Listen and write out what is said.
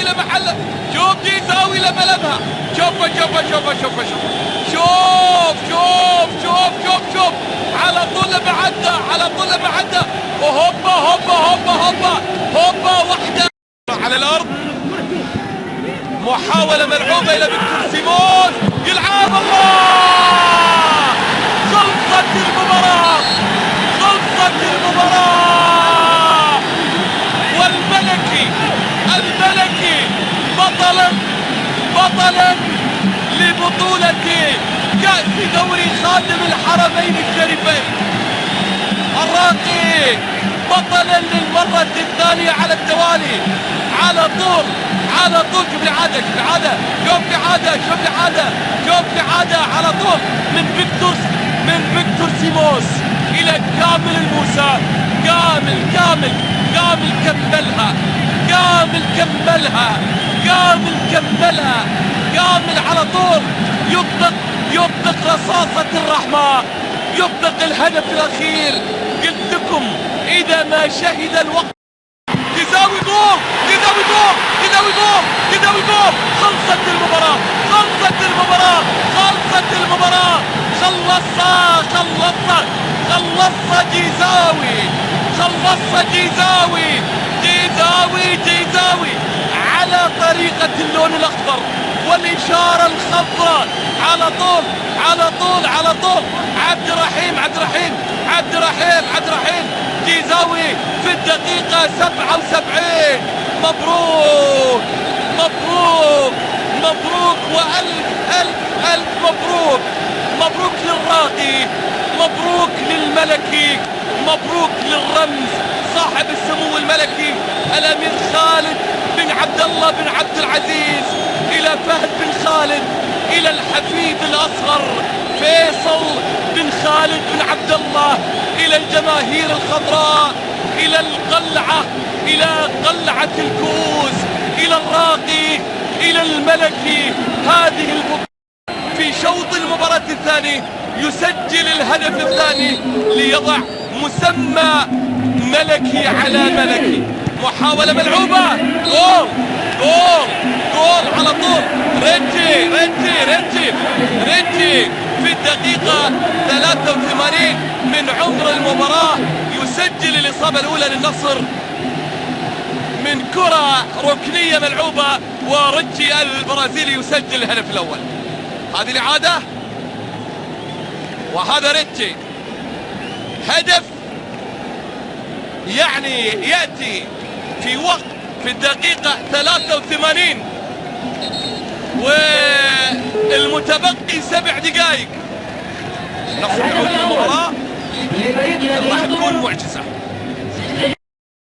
لمحله. شوف جيزاوي لما لمها. شوف شوف شوف شوف شوف شوف شوف شوف شوف على طول لما عدى، على طول لما عدى، وهوبا هوبا هوبا هوبا هوبا واحدة على الأرض. محاولة ملعوبة إلى فيكتور سيمون، يلعب. الله، خلصت المباراة، خلصت المباراة، والملكي الملكي بطلا بطلا لبطولة كأس دوري خادم الحرمين الشريفين. الراقي بطلا للمرة الثانية على التوالي، على طول على طول. شوف الإعادة، شوف الإعادة، شوف الإعادة، شوف الإعادة، شوف الإعادة على طول من فيكتور سيموس إلى كامل الموسى. كامل كامل كامل كملها، كامل كملها، كامل كملها، كامل على طول يطلق رصاصة الرحمة، يطلق الهدف الأخير. قلت لكم إذا ما شهد الوقت. جيزاوي جول، جيزاوي جول، جيزاوي جول، جيزاوي جول. خلصت المباراة، خلصت المباراة، خلصت المباراة. خلصها خلصها خلصها جيزاوي، خلصها جيزاوي، جيزاوي جيزاوي على طريقة اللون الأخضر والإشارة الخضراء. على طول على طول على طول. عبد الرحيم عبد الرحيم عبد الرحيم عبد الرحيم جيزاوي في الدقيقة 77. مبروك مبروك مبروك، وألف ألف ألف مبروك. مبروك للراقي، مبروك للملكي، مبروك للرمز صاحب السمو الملكي الأمير خالد بن عبد الله بن عبد العزيز، إلى فهد بن خالد، إلى الحفيد الأصغر فيصل بن خالد بن عبد الله، إلى الجماهير الخضراء، إلى القلعة، إلى قلعة الكؤوس، إلى الراقي، إلى الملكي. هذه البطولة في شوط المباراة الثاني يسجل الهدف الثاني ليضع مسمى ملكي على ملكي. محاولة ملعوبة، جول جول جول على طول. ريتشي ريتشي ريتشي ريتشي في الدقيقة 83 من عمر المباراة يسجل الإصابة الأولى للنصر من كرة ركنية ملعوبة، وريتشي البرازيلي يسجل الهدف الأول. هذه الإعادة، وهذا ريتشي. هدف يعني يأتي في وقت في الدقيقة 83 والمتبقي 7 دقائق. نصر يعود للمباراة، راح تكون معجزة.